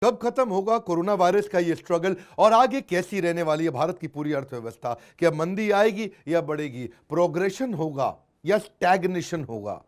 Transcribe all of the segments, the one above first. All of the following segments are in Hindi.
कब खत्म होगा कोरोना वायरस का ये स्ट्रगल और आगे कैसी रहने वाली है भारत की पूरी अर्थव्यवस्था? क्या मंदी आएगी या बढ़ेगी? प्रोग्रेशन होगा या स्टैग्नेशन होगा?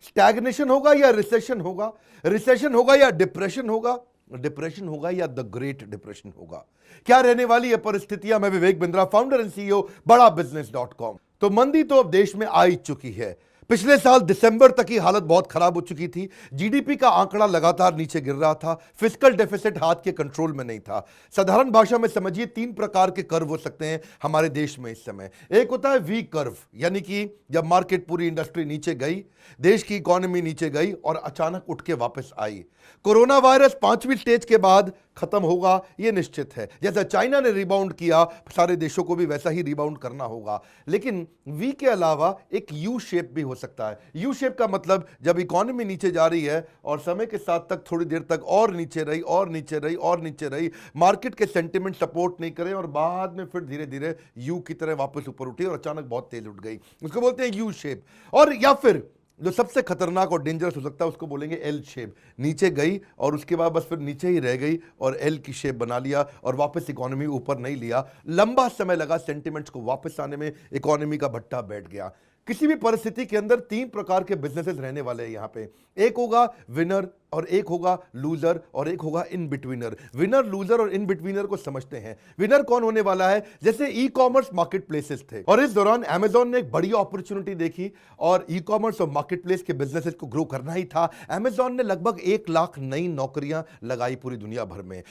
स्टैग्नेशन होगा या रिसेशन होगा? रिसेशन होगा या डिप्रेशन होगा? डिप्रेशन होगा या द ग्रेट डिप्रेशन होगा? क्या रहने वाली है परिस्थितियां? मैं Vivek Bindra, founder and CEO बड़ा बिजनेस .com। तो मंदी तो अब देश में आ ही चुकी है। पिछले साल दिसंबर तक की हालत बहुत खराब हो चुकी थी। जीडीपी का आंकड़ा लगातार नीचे गिर रहा था। फिस्कल डेफिसिट हाथ के कंट्रोल में नहीं था। साधारण भाषा में समझिए, तीन प्रकार के कर्व हो सकते हैं हमारे देश में इस समय। एक होता है वी कर्व, यानी कि जब मार्केट, पूरी इंडस्ट्री नीचे गई, देश की इकोनॉमी नीचे गई और अचानक उठ के वापस आई। कोरोना वायरस पांचवी स्टेज के बाद खत्म होगा, यह निश्चित है। जैसा चाइना ने रिबाउंड किया, सारे देशों को भी वैसा ही रिबाउंड करना होगा। लेकिन वी के अलावा एक यू शेप भी हो सकता है। यू शेप का मतलब, जब इकोनॉमी नीचे जा रही है और समय के साथ तक थोड़ी देर तक और नीचे रही और नीचे रही और नीचे रही, मार्केट के सेंटिमेंट सपोर्ट नहीं करे और बाद में फिर धीरे धीरे यू की तरह वापस ऊपर उठी और अचानक बहुत तेज उठ गई, उसको बोलते हैं यू शेप। और या फिर जो सबसे खतरनाक और डेंजरस हो सकता है, उसको बोलेंगे एल शेप। नीचे गई और उसके बाद बस फिर नीचे ही रह गई और एल की शेप बना लिया और वापस इकोनॉमी ऊपर नहीं लिया। लंबा समय लगा सेंटिमेंट्स को वापस आने में, इकोनॉमी का भट्टा बैठ गया। किसी भी परिस्थिति के अंदर तीन प्रकार के बिजनेसेस रहने वाले हैं यहां पे। एक होगा विनर और एक होगा लूजर और एक होगा इन बिटवीनर। विनर, लूजर और इन बिटवीनर को समझते हैं। विनर कौन होने वाला है? जैसे ई कॉमर्स मार्केट प्लेसेस थे और इस दौरान अमेजॉन ने एक बड़ी अपॉर्चुनिटी देखी और ई कॉमर्स और मार्केट प्लेस के बिजनेसेस को ग्रो करना ही था। अमेजॉन ने लगभग 1 लाख नई नौकरियां लगाई पूरी दुनिया भर में।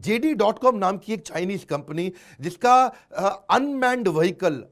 JD.com नाम की एक चाइनीज कंपनी, जिसका अनमैन्ड व्हीकल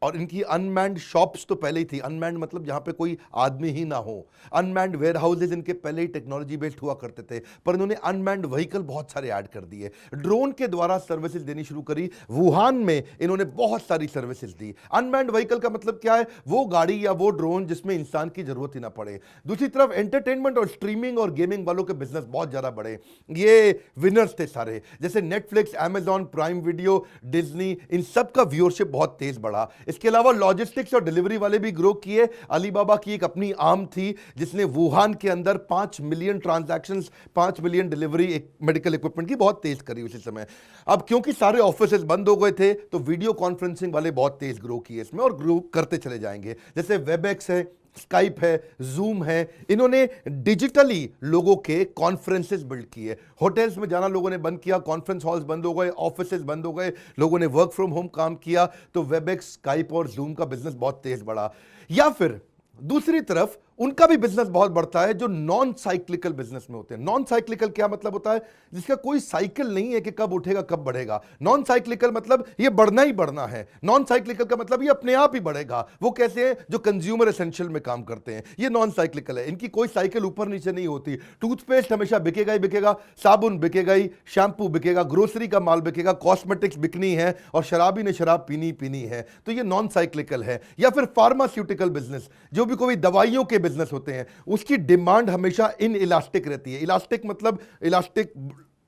और इनकी अनमैन्ड शॉप्स तो पहले ही थी। अनमैन्ड मतलब जहां पे कोई आदमी ही ना हो। अनमैन्ड वेयर हाउसेज इनके पहले ही टेक्नोलॉजी बेस्ड हुआ करते थे, पर इन्होंने अनमैन्ड व्हीकल बहुत सारे ऐड कर दिए। ड्रोन के द्वारा सर्विसेज देनी शुरू करी। वुहान में इन्होंने बहुत सारी सर्विसेज दी। अनमैन्ड व्हीकल का मतलब क्या है? वो गाड़ी या वो ड्रोन जिसमें इंसान की जरूरत ही ना पड़े। दूसरी तरफ एंटरटेनमेंट और स्ट्रीमिंग और गेमिंग वालों के बिजनेस बहुत ज्यादा बढ़े। ये विनर्स थे सारे, जैसे Netflix, Amazon Prime video, Disney, इन सब का व्यूअरशिप बहुत तेज बढ़ा। इसके अलावा लॉजिस्टिक्स और डिलीवरी वाले भी ग्रो किए। अलीबाबा की एक अपनी आर्म थी जिसने वुहान के अंदर 5 मिलियन ट्रांजैक्शंस, 5 मिलियन डिलीवरी एक मेडिकल इक्विपमेंट की बहुत तेज करी उसी समय। अब क्योंकि सारे ऑफिसेज बंद हो गए थे, तो वीडियो कॉन्फ्रेंसिंग वाले बहुत तेज ग्रो किए इसमें और ग्रो करते चले जाएंगे। जैसे वेबएक्स है, स्काइप है, जूम है। इन्होंने डिजिटली लोगों के कॉन्फ्रेंसेस बिल्ड किए। होटल्स में जाना लोगों ने बंद किया, कॉन्फ्रेंस हॉल्स बंद हो गए, ऑफिसेज बंद हो गए, लोगों ने वर्क फ्रॉम होम काम किया, तो वेबएक्स, स्काइप और जूम का बिजनेस बहुत तेज बढ़ा। या फिर दूसरी तरफ उनका भी बिजनेस बहुत बढ़ता है जो नॉन साइक्लिकल बिजनेस में होते हैं। नॉन साइक्लिकल क्या मतलब होता है? जिसका कोई साइकिल नहीं है कि कब उठेगा कब बढ़ेगा। नॉन साइक्लिकल मतलब ये बढ़ना ही बढ़ना है। नॉन साइक्लिकल का मतलब ये अपने आप ही बढ़ेगा। वो कैसे है? जो कंज्यूमर एसेंशियल में काम करते हैं, ये नॉन साइक्लिकल है। इनकी कोई साइकिल ऊपर नीचे नहीं होती। टूथपेस्ट हमेशा बिकेगा ही बिकेगा, साबुन बिकेगा ही, शैम्पू बिकेगा, ग्रोसरी का माल बिकेगा, कॉस्मेटिक्स बिकनी है और शराबी ने शराब पीनी पीनी है। तो ये नॉन साइक्लिकल है। या फिर फार्मास्यूटिकल बिजनेस, जो भी कोई दवाइयों के बिजनेस होते हैं, उसकी डिमांड हमेशा इन इलास्टिक रहती है। इलास्टिक मतलब इलास्टिक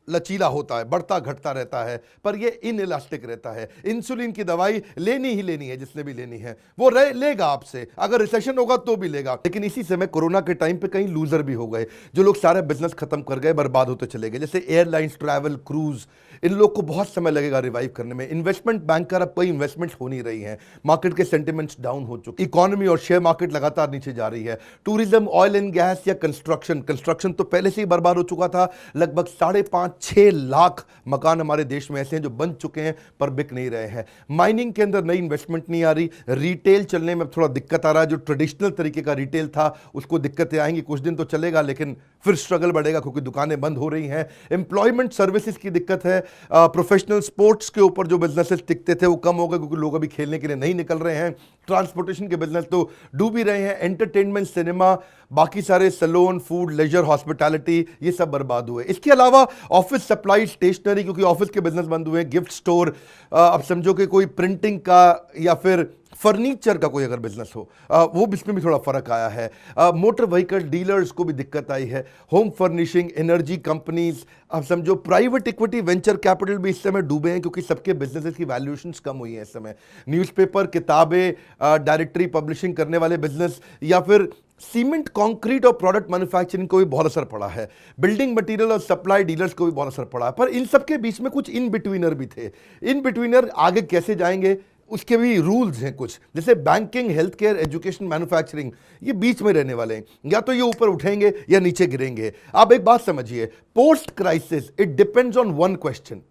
लचीला होता है, बढ़ता घटता रहता है, पर ये इन इलास्टिक रहता है। इंसुलिन की दवाई लेनी ही लेनी है, जिसने भी लेनी है वो लेगा आपसे, अगर रिसेशन होगा तो भी लेगा। लेकिन इसी समय कोरोना के टाइम पे कहीं लूजर भी हो गए, जो लोग सारे बिजनेस खत्म कर गए, बर्बाद होते चले गए। जैसे एयरलाइंस, ट्रैवल, क्रूज, इन लोग को बहुत समय लगेगा रिवाइव करने में। इन्वेस्टमेंट बैंकर, अब कोई इन्वेस्टमेंट हो नहीं रही है। मार्केट के सेंटिमेंट्स डाउन हो चुके, इकोनॉमी और शेयर मार्केट लगातार नीचे जा रही है। टूरिज्म, ऑयल एंड गैस या कंस्ट्रक्शन तो पहले से ही बर्बाद हो चुका था। लगभग 5.5-6 लाख मकान हमारे देश में ऐसे हैं जो बन चुके हैं पर बिक नहीं रहे हैं। माइनिंग के अंदर नई इन्वेस्टमेंट नहीं आ रही। रिटेल चलने में थोड़ा दिक्कत आ रहा है। जो ट्रेडिशनल तरीके का रिटेल था उसको दिक्कतें आएंगी, कुछ दिन तो चलेगा लेकिन फिर स्ट्रगल बढ़ेगा क्योंकि दुकानें बंद हो रही हैं। एम्प्लॉयमेंट सर्विसेज की दिक्कत है। प्रोफेशनल स्पोर्ट्स के ऊपर जो बिजनेसेस टिकते थे वो कम हो गए क्योंकि लोग अभी खेलने के लिए नहीं निकल रहे हैं। ट्रांसपोर्टेशन के बिजनेस तो डूब ही रहे हैं। एंटरटेनमेंट, सिनेमा, बाकी सारे सैलून, फूड, लेजर, हॉस्पिटैलिटी, ये सब बर्बाद हुए। इसके अलावा ऑफिस सप्लाई, स्टेशनरी, क्योंकि ऑफिस के बिजनेस बंद हुए। गिफ्ट स्टोर, अब समझो कि कोई प्रिंटिंग का या फिर फर्नीचर का कोई अगर बिजनेस हो, वो इसमें भी थोड़ा फर्क आया है। मोटर व्हीकल डीलर्स को भी दिक्कत आई है। होम फर्निशिंग, एनर्जी कंपनीज, अब समझो प्राइवेट इक्विटी, वेंचर कैपिटल भी इस समय डूबे हैं क्योंकि सबके बिजनेसेस की वैल्यूएशंस कम हुई है इस समय। न्यूज़पेपर, किताबें, डायरेक्टरी पब्लिशिंग करने वाले बिजनेस या फिर सीमेंट, कंक्रीट और प्रोडक्ट मैन्युफैक्चरिंग को भी बहुत असर पड़ा है, बिल्डिंग मटेरियल और सप्लाई डीलर्स को भी बहुत असर पड़ा है, पर इन सब के बीच में कुछ इन बिटवीनर भी थे। इन बिटवीनर आगे कैसे जाएंगे उसके भी रूल्स हैं कुछ, जैसे banking, health care, education, manufacturing, ये बीच में रहने वाले हैं, या तो ये ऊपर उठेंगे या नीचे गिरेंगे। आप एक बात समझिए, post crisis it depends on one question.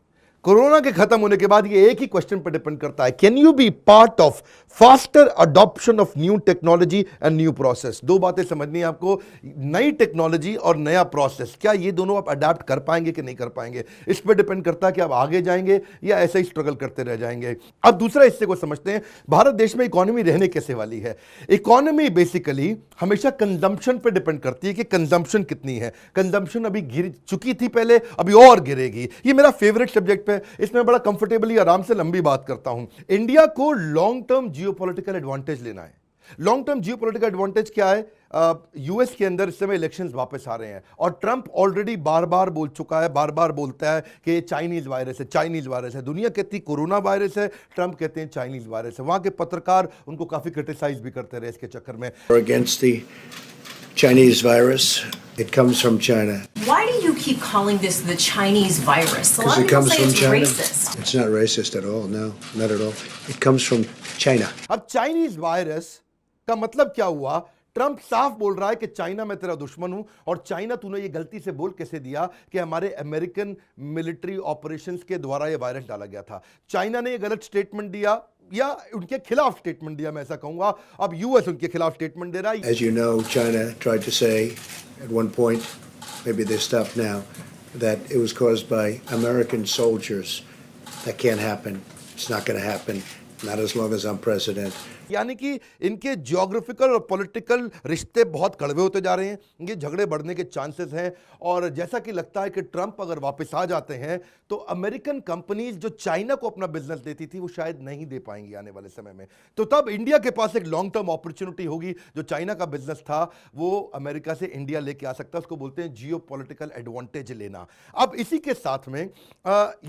Corona के खत्म होने के बाद ये एक ही क्वेश्चन पर डिपेंड करता है, can you be part of faster adoption of new technology and new process. दो बातें समझनी है आपको, नई टेक्नोलॉजी और नया प्रोसेस, क्या ये दोनों आप अडाप्ट कर पाएंगे कि नहीं कर पाएंगे, इस पर डिपेंड करता है कि आप आगे जाएंगे या ऐसे ही स्ट्रगल करते रह जाएंगे। अब दूसरा हिस्से को समझते हैं, भारत देश में इकोनॉमी रहने कैसे वाली है। इकोनॉमी बेसिकली हमेशा कंजम्पशन पर डिपेंड करती है कि कंजम्पशन कितनी है। कंजम्पशन अभी गिर चुकी थी पहले, अभी और गिरेगी। ये मेरा फेवरेट सब्जेक्ट है, इसमें बड़ा कंफर्टेबली आराम से लंबी बात करता हूं। इंडिया को लॉन्ग टर्म जियोपॉलिटिकल एडवांटेज लेना है। लॉन्ग टर्म जियोपॉलिटिकल एडवांटेज क्या है? यूएस के अंदर इस समय इलेक्शंस वापस आ रहे हैं और ट्रंप ऑलरेडी बार बार बोल चुका है, बार बार बोलता है कि ये चाइनीज वायरस है, चाइनीज वायरस है। दुनिया कहती है कोरोना वायरस है, ट्रंप कहते हैं चाइनीज वायरस है। वहां के पत्रकार उनको काफी क्रिटिसाइज भी करते रहे इसके चक्कर में। Against the Chinese virus, it comes from China. Why do you keep calling this the Chinese virus? A lot Because of it people comes say from it's China. racist. It's not racist at all. No, not at all. It comes from China. अब चाइनीज वायरस का मतलब क्या हुआ? ट्रंप साफ बोल रहा है कि चाइना मैं तेरा दुश्मन हूं, और चाइना तूने ये गलती से बोल कैसे दिया कि हमारे अमेरिकन मिलिट्री ऑपरेशंस के द्वारा ये वायरस डाला गया था। चाइना ने ये गलत स्टेटमेंट दिया या उनके खिलाफ स्टेटमेंट दिया, मैं ऐसा कहूंगा। अब यूएस उनके खिलाफ स्टेटमेंट दे रहा है। As you know, China tried to say at one point, maybe they stopped now, that it was caused by American soldiers. That can't happen. It's not going to happen. Not as long as I'm president. यानी कि इनके ज्योग्राफिकल और पॉलिटिकल रिश्ते बहुत कड़वे होते जा रहे हैं, ये झगड़े बढ़ने के चांसेस हैं। और जैसा कि लगता है कि ट्रंप अगर वापस आ जाते हैं तो अमेरिकन कंपनीज जो चाइना को अपना बिजनेस देती थी वो शायद नहीं दे पाएंगी आने वाले समय में। तो तब इंडिया के पास एक लॉन्ग टर्म अपॉर्चुनिटी होगी, जो चाइना का बिजनेस था वो अमेरिका से इंडिया लेके आ सकता है। उसको बोलते हैं जियो पॉलिटिकल एडवांटेज लेना। अब इसी के साथ में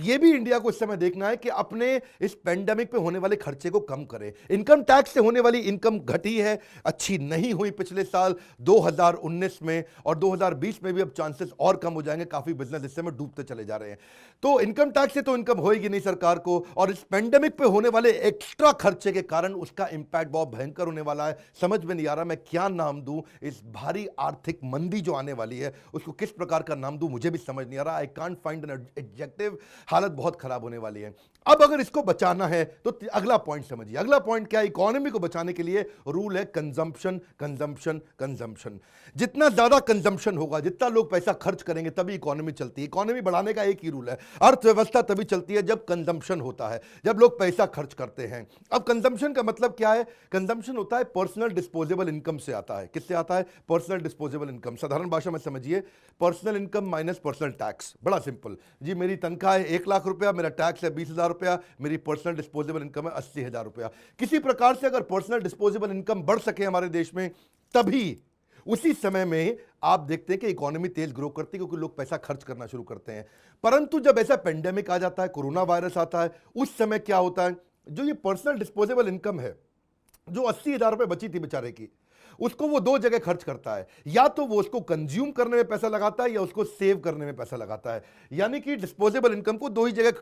ये भी इंडिया को इस समय देखना है कि अपने इस पेंडेमिक पे होने वाले खर्चे को कम करे। इनकम टैक्स से होने वाली इनकम घटी है, अच्छी नहीं हुई पिछले साल 2019 में, और 2020 में भी अब चांसेस और कम हो जाएंगे। काफी बिजनेस इस समय डूबते चले जा रहे हैं। तो इनकम टैक्स से तो इनकम होएगी नहीं सरकार को, और इस पेंडेमिक पे होने वाले एक्स्ट्रा खर्चे के कारण उसका इंपैक्ट बहुत भयंकर होने वाला है। समझ में नहीं आ रहा मैं क्या नाम दूं इस भारी आर्थिक मंदी जो आने वाली है, उसको किस प्रकार का नाम दूं, मुझे भी समझ नहीं आ रहा। I can't find an adjective. हालत बहुत खराब होने वाली है। अब अगर इसको बचाना है तो अगला पॉइंट समझिए। अगला पॉइंट क्या है? इकोनॉमी को बचाने के लिए रूल है कंजम्पशन, कंजम्पशन, कंजम्पशन। जितना ज्यादा कंजम्पशन होगा, जितना लोग पैसा खर्च करेंगे, तभी इकोनॉमी चलती है। इकोनॉमी बढ़ाने का एक ही रूल है, अर्थव्यवस्था तभी चलती है जब कंजम्पशन होता है, जब लोग पैसा खर्च करते हैं। अब कंजम्पशन का मतलब क्या है? कंजम्पशन होता है पर्सनल डिस्पोजेबल इनकम से आता है। किससे आता है? Personal disposable income. साधारण भाषा में समझिए, personal income minus personal tax. बड़ा सिंपल जी, मेरी तनख्वाह है 1 लाख रुपया, मेरा टैक्स है 20,000 रुपया, मेरी पर्सनल डिस्पोजेबल इनकम है 80,000 रुपया। किसी प्रकार से अगर पर्सनल डिस्पोजेबल इनकम बढ़ सके हमारे देश में, तभी उसी समय में आप देखते हैं कि इकोनॉमी तेज ग्रो करती है, क्योंकि लोग पैसा खर्च करना शुरू करते हैं। परंतु जब ऐसा पेंडेमिक आ जाता है, कोरोना वायरस आता है, उस समय क्या होता है? जो ये पर्सनल डिस्पोजेबल इनकम है, जो 80,000 रुपए बची थी बेचारे की, उसको वो दो जगह खर्च करता है। या तो वो उसको कंज्यूम करने में पैसा लगाता है, या उसको सेव करने में पैसा लगाता है। यानी कि डिस्पोजेबल इनकम को दो ही जगह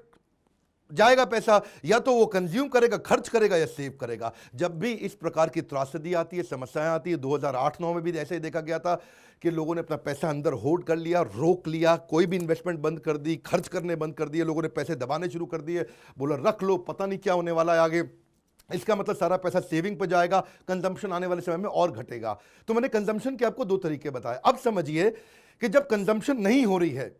जाएगा पैसा, या तो वो कंज्यूम करेगा, खर्च करेगा, या सेव करेगा। जब भी इस प्रकार की त्रासदी आती है, समस्याएं आती है, 2008-9 में भी ऐसे ही देखा गया था कि लोगों ने अपना पैसा अंदर होल्ड कर लिया, रोक लिया, कोई भी इन्वेस्टमेंट बंद कर दी, खर्च करने बंद कर दिए, लोगों ने पैसे दबाने शुरू कर दिए, बोला रख लो, पता नहीं क्या होने वाला है आगे। इसका मतलब सारा पैसा सेविंग पर जाएगा, कंजम्पशन आने वाले समय में और घटेगा। तो मैंने कंजम्पशन के आपको 2 तरीके बताए। अब समझिए कि जब कंजम्पशन नहीं हो रही है,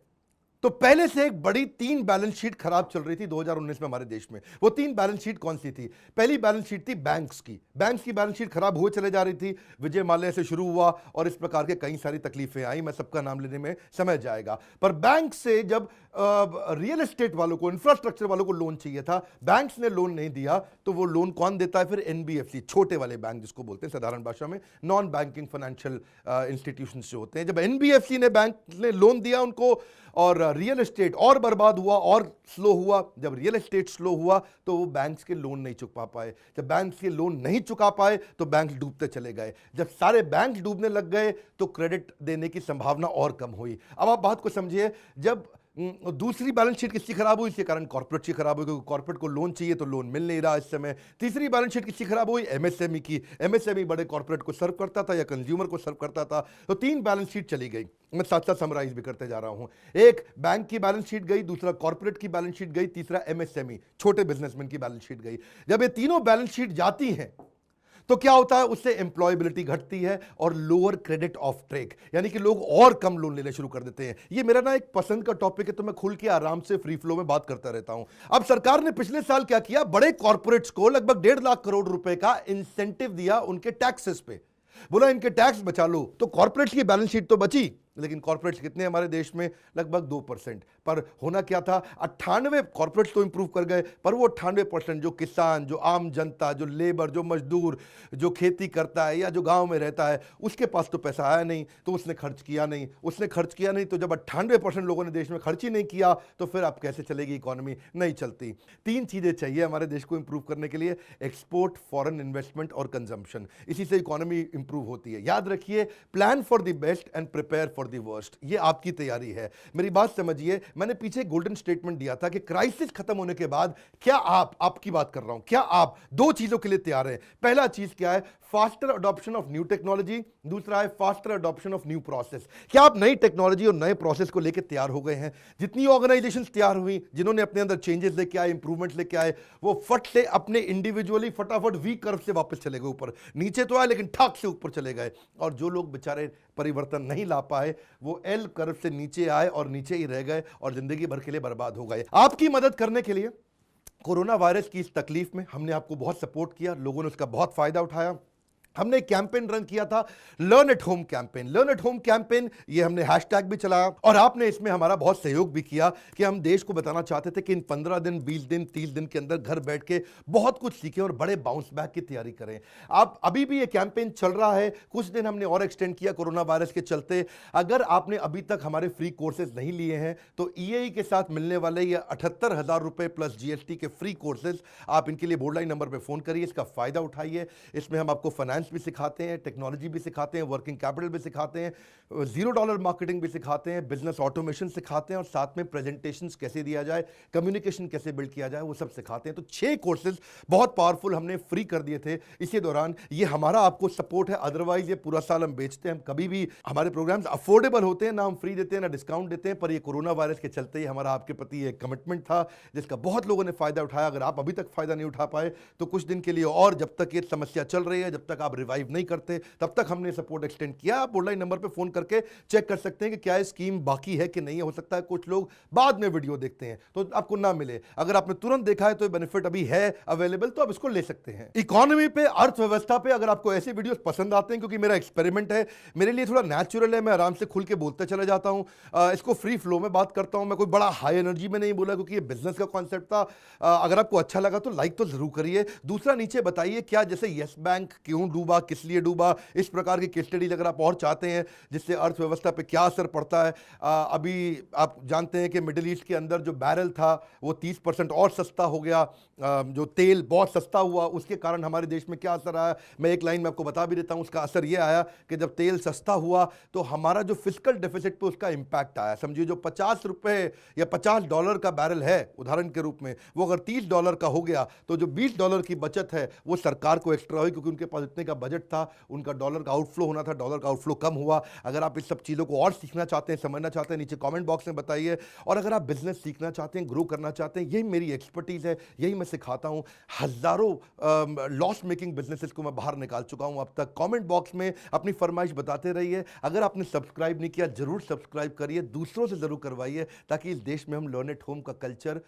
तो पहले से एक बड़ी 3 बैलेंस शीट खराब चल रही थी 2019 में हमारे देश में। वो 3 बैलेंस शीट कौन सी थी? पहली बैलेंस शीट थी बैंक्स की। बैंक्स की बैलेंस शीट खराब हुए चले जा रही थी, विजय माल्या से शुरू हुआ और इस प्रकार के कई सारी तकलीफें आई। मैं सबका नाम लेने में समय जाएगा। पर बैंक से जब रियल एस्टेट वालों को, इंफ्रास्ट्रक्चर वालों को लोन चाहिए था, बैंक्स ने लोन नहीं दिया, तो वो लोन कौन देता है फिर? एनबीएफसी, छोटे वाले बैंक जिसको बोलते हैं साधारण भाषा में, नॉन बैंकिंग फाइनेंशियल इंस्टीट्यूशंस जो होते हैं। जब एनबीएफसी ने बैंक ने लोन दिया उनको, और रियल एस्टेट और बर्बाद हुआ और स्लो हुआ। जब रियल एस्टेट स्लो हुआ तो वो बैंक्स के लोन नहीं चुका पाए, जब बैंक्स के लोन नहीं चुका पाए तो बैंक डूबते चले गए, जब सारे बैंक डूबने लग गए तो क्रेडिट देने की संभावना और कम हुई। अब आप बात को समझिए, जब दूसरी बैलेंस शीट किसकी खराब हुई, इसके कारण कॉर्पोरेट की खराब हुई, क्योंकि कॉर्पोरेट को लोन चाहिए तो लोन मिल नहीं रहा इस समय। तीसरी बैलेंस शीट किसकी खराब हुई, एमएसएमई की। एमएसएमई बड़े कॉर्पोरेट को सर्व करता था या कंज्यूमर को सर्व करता था, तो 3 बैलेंस शीट चली गई। मैं साथ साथ समराइज भी करते जा रहा हूं। एक बैंक की बैलेंस शीट गई, दूसरा कॉर्पोरेट की बैलेंस शीट गई, तीसरा एमएसएमई छोटे बिजनेसमैन की बैलेंस शीट गई। जब ये तीनों बैलेंस शीट जाती हैं तो क्या होता है, उससे एम्प्लॉयबिलिटी घटती है और लोअर क्रेडिट ऑफ ट्रेक, यानी कि लोग और कम लोन लेने शुरू कर देते हैं। ये मेरा ना एक पसंद का टॉपिक है, तो मैं खुल के आराम से फ्री फ्लो में बात करता रहता हूं। अब सरकार ने पिछले साल क्या किया, बड़े कॉर्पोरेट्स को लगभग 1.5 लाख करोड़ रुपए का इंसेंटिव दिया उनके टैक्सेस पे। बोला इनके टैक्स बचा लो, तो कॉर्पोरेट्स की बैलेंस शीट तो बची, लेकिन कॉर्पोरेट्स कितने हमारे देश में, लगभग 2%। पर होना क्या था, 98 कॉर्पोरेट्स तो इंप्रूव कर गए, पर वो 98% जो किसान, जो आम जनता, जो लेबर, जो मजदूर, जो खेती करता है या जो गांव में रहता है, उसके पास तो पैसा आया नहीं, तो उसने खर्च किया नहीं। तो जब 98% लोगों ने देश में खर्च ही नहीं किया, तो फिर अब कैसे चलेगी इकोनॉमी, नहीं चलती। 3 चीजें चाहिए हमारे देश को इंप्रूव करने के लिए, एक्सपोर्ट, फॉरेन इन्वेस्टमेंट और कंजम्पशन। इसी से इकोनॉमी इंप्रूव होती है। याद रखिए, plan for the best and prepare for the worst, ये आपकी तैयारी है। मेरी बात समझिए, मैंने पीछे गोल्डन स्टेटमेंट दिया था कि क्राइसिस खत्म होने के बाद क्या आपकी बात कर रहा हूं, क्या आप 2 चीजों के लिए तैयार हैं। पहला चीज क्या है, faster adoption of new technology, दूसरा है faster adoption of new process. क्या आप नई टेक्नोलॉजी और नए प्रोसेस को लेकर तैयार हो गए हैं। जितनी ऑर्गेनाइजेशंस तैयार हुई, जिन्होंने अपने अंदर चेंजेस लेके आए, इंप्रूवमेंट लेके आए, वो फट से अपने इंडिविजुअली फटाफट वी कर्व से वापस चले गए ऊपर। नीचे तो आए लेकिन ठाक से ऊपर चले गए। और जो लोग बेचारे परिवर्तन नहीं ला पाए, वो एल कर्व से नीचे आए और नीचे ही रह गए और जिंदगी भर के लिए बर्बाद हो गए। आपकी मदद करने के लिए कोरोना वायरस की इस तकलीफ में हमने आपको बहुत सपोर्ट किया, लोगों ने उसका बहुत फायदा उठाया। हमने एक कैंपेन रन किया था, learn at home campaign. Learn at home campaign, ये हमने हैशटैग भी चलाया और आपने इसमें हमारा बहुत सहयोग भी किया कि हम देश को बताना चाहते थे कि इन 15 दिन, 20 दिन, 30 दिन के अंदर घर बैठ के बहुत कुछ सीखें और बड़े बाउंस बैक की तैयारी करें। आप अभी भी ये कैंपेन चल रहा है, कुछ दिन हमने और एक्सटेंड किया कोरोना वायरस के चलते। अगर आपने अभी तक हमारे फ्री कोर्सेज नहीं लिए हैं तो ईएई के साथ मिलने वाले ये 78,000 रुपए प्लस जीएसटी के फ्री कोर्सेज, आप इनके लिए बोर्ड लाइन नंबर पर फोन करिए, इसका फायदा उठाइए। इसमें हम आपको फाइनेंस भी सिखाते हैं, टेक्नोलॉजी भी सिखाते हैं, वर्किंग कैपिटल भी सिखाते हैं, $0 मार्केटिंग भी सिखाते हैं, बिजनेस ऑटोमेशन सिखाते हैं और साथ में प्रेजेंटेशंस कैसे दिया जाए, कम्युनिकेशन कैसे बिल्ड किया जाए, वो सब सिखाते हैं। तो 6 कोर्सेज बहुत पावरफुल हमने फ्री कर दिए थे इसी दौरान। ये हमारा आपको सपोर्ट है, अदरवाइज ये पूरा साल हम बेचते हैं। हम कभी भी हमारे प्रोग्राम्स अफोर्डेबल होते हैं, ना हम फ्री देते हैं ना डिस्काउंट देते हैं, पर ये कोरोना वायरस के चलते ही हमारा आपके प्रति एक कमिटमेंट था जिसका बहुत लोगों ने फायदा उठाया। अगर आप अभी तक फायदा नहीं उठा पाए तो कुछ दिन के लिए और, जब तक ये समस्या चल रही है, जब तक आप रिवाइव नहीं करते, तब तक हमने सपोर्ट एक्सटेंड किया। आप ऑनलाइन नंबर पे फोन करके चेक कर सकते हैं कि क्या स्कीम बाकी है कि नहीं है। हो सकता है कुछ लोग बाद में वीडियो देखते हैं तो आपको ना मिले, अगर आपने तुरंत देखा है तो बेनिफिट अभी है अवेलेबल, तो आप इसको ले सकते हैं। इकोनॉमी पे, अर्थव्यवस्था पे अगर आपको ऐसे वीडियोस पसंद आते हैं, क्योंकि मेरा एक्सपेरिमेंट है, मेरे लिए थोड़ा नेचुरल है, मैं आराम से खुल के बोलते चले जाता हूं, इसको फ्री फ्लो में बात करता हूं। मैं कोई बड़ा हाई एनर्जी में नहीं बोला क्योंकि ये बिजनेस का कॉन्सेप्ट था। अगर आपको अच्छा लगा तो लाइक तो जरूर करिए। दूसरा, नीचे बताइए क्या, जैसे यस बैंक क्यों डूबा, किस लिए डूबा, इस प्रकार की केस स्टडीज अगर आप और चाहते हैं जिससे अर्थव्यवस्था पे क्या असर पड़ता है। अभी आप जानते हैं कि मिडिल ईस्ट के अंदर जो बैरल था वो 30% और सस्ता हो गया, जो तेल बहुत सस्ता हुआ, उसके कारण हमारे देश में क्या असर आया, मैं एक लाइन में आपको बता भी देता हूं। उसका असर यह आया कि जब तेल सस्ता हुआ तो हमारा जो फिस्कल डेफिसिट पे उसका इंपैक्ट आया। समझिए जो $50 या $50 का बैरल है उदाहरण के रूप में, वो अगर $30 का हो गया तो जो $20 की बचत है वो सरकार को एक्स्ट्रा हुई, क्योंकि उनके पास इतने का बजट था, उनका डॉलर का आउटफ्लो होना था, डॉलर का आउटफ्लो कम हुआ। अगर आप इस सब चीज़ों को और सीखना चाहते हैं, समझना चाहते हैं, नीचे कमेंट बॉक्स में बताइए। और अगर आप बिजनेस सीखना चाहते हैं, ग्रो करना चाहते हैं, यही मेरी एक्सपर्टीज़ है, यही मैं सिखाता हूं। हज़ारों लॉस मेकिंग बिजनेसेस को मैं बाहर निकाल चुका हूं अब तक। कमेंट बॉक्स में अपनी फरमाइश बताते रहिए। अगर आपने सब्सक्राइब नहीं किया, जरूर सब्सक्राइब करिए, दूसरों से जरूर करवाइए, ताकि इस देश में हम लर्न एट होम का कल्चर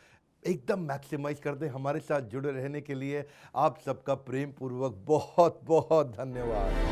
एकदम मैक्सिमाइज कर दें। हमारे साथ जुड़े रहने के लिए आप सबका प्रेम पूर्वक बहुत बहुत धन्यवाद।